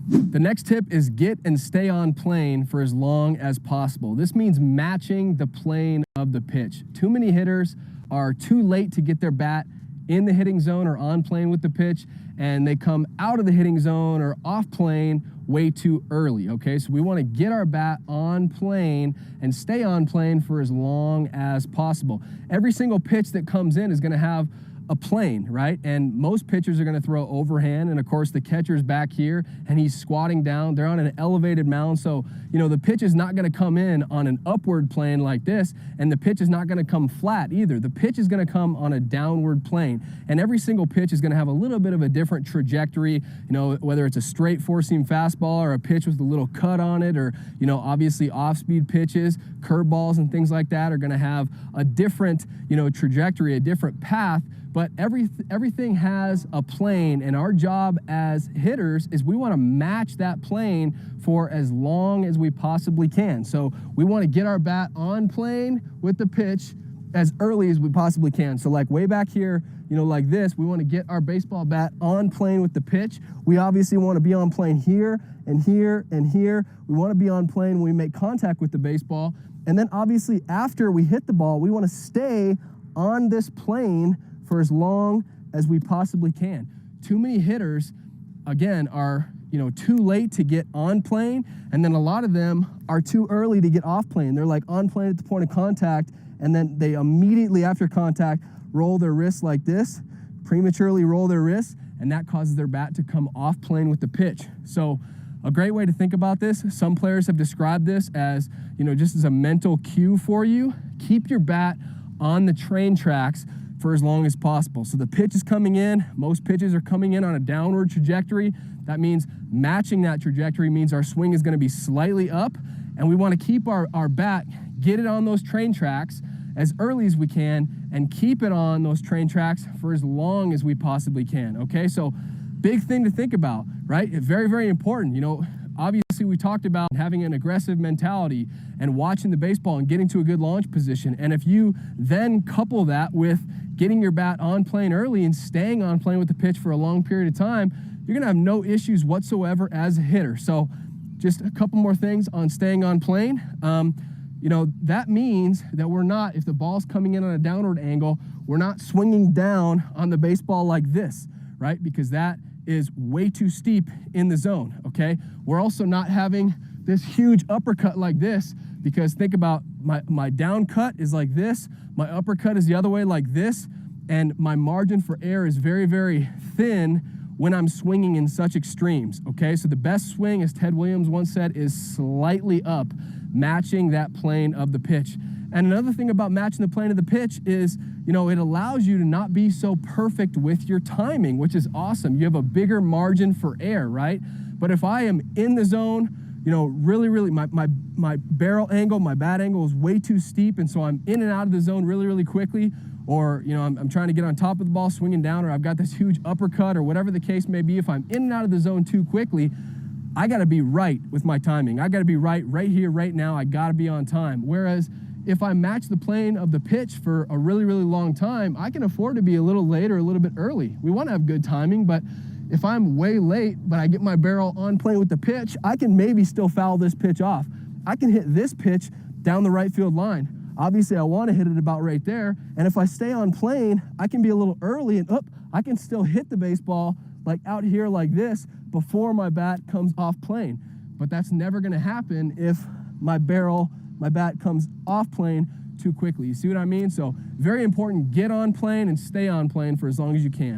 The next tip is get and stay on plane for as long as possible. This means matching the plane of the pitch. Too many hitters are too late to get their bat in the hitting zone or on plane with the pitch, and they come out of the hitting zone or off plane way too early, okay? So we want to get our bat on plane and stay on plane for as long as possible. Every single pitch that comes in is going to have a plane, right? And most pitchers are going to throw overhand, and of course the catcher's back here and he's squatting down. They're on an elevated mound, so the pitch is not going to come in on an upward plane like this, and the pitch is not going to come flat either. The pitch is going to come on a downward plane, and every single pitch is going to have a little bit of a different trajectory, whether it's a straight four-seam fastball or a pitch with a little cut on it, or obviously off-speed pitches, curveballs and things like that are going to have a different trajectory, a different path. But everything has a plane, and our job as hitters is we want to match that plane for as long as we possibly can. So we want to get our bat on plane with the pitch as early as we possibly can. So like way back here, like this, we want to get our baseball bat on plane with the pitch. We obviously want to be on plane here and here and here. We want to be on plane when we make contact with the baseball. And then obviously after we hit the ball, we want to stay on this plane for as long as we possibly can. Too many hitters, again, are too late to get on plane, and then a lot of them are too early to get off plane. They're like on plane at the point of contact, and then they immediately after contact roll their wrists like this, prematurely roll their wrists, and that causes their bat to come off plane with the pitch. So a great way to think about this, some players have described this as, just as a mental cue for you. Keep your bat on the train tracks for as long as possible. So the pitch is coming in, most pitches are coming in on a downward trajectory. That means matching that trajectory means our swing is going to be slightly up, and we want to keep our bat, get it on those train tracks as early as we can, and keep it on those train tracks for as long as we possibly can, okay? So big thing to think about, right? Very, very important. Obviously we talked about having an aggressive mentality and watching the baseball and getting to a good launch position. And if you then couple that with getting your bat on plane early and staying on plane with the pitch for a long period of time, you're gonna have no issues whatsoever as a hitter. So just a couple more things on staying on plane. That means that we're not, if the ball's coming in on a downward angle, we're not swinging down on the baseball like this, right? Because that is way too steep in the zone, okay? We're also not having this huge uppercut like this, because think about my down cut is like this, my uppercut is the other way like this, and my margin for error is very, very thin when I'm swinging in such extremes, okay? So the best swing, as Ted Williams once said, is slightly up, matching that plane of the pitch. And another thing about matching the plane of the pitch is, it allows you to not be so perfect with your timing, which is awesome. You have a bigger margin for error, right? But if I am in the zone, really, my barrel angle, my bat angle is way too steep, and so I'm in and out of the zone really, really quickly, or, I'm trying to get on top of the ball, swinging down, or I've got this huge uppercut, or whatever the case may be. If I'm in and out of the zone too quickly, I got to be right with my timing. I got to be right here, right now. I got to be on time. Whereas if I match the plane of the pitch for a really, really long time, I can afford to be a little late or a little bit early. We want to have good timing, but if I'm way late, but I get my barrel on plane with the pitch, I can maybe still foul this pitch off. I can hit this pitch down the right field line. Obviously, I want to hit it about right there, and if I stay on plane, I can be a little early, and I can still hit the baseball like out here like this before my bat comes off plane. But that's never going to happen if my bat comes off plane too quickly. You see what I mean? So very important, get on plane and stay on plane for as long as you can.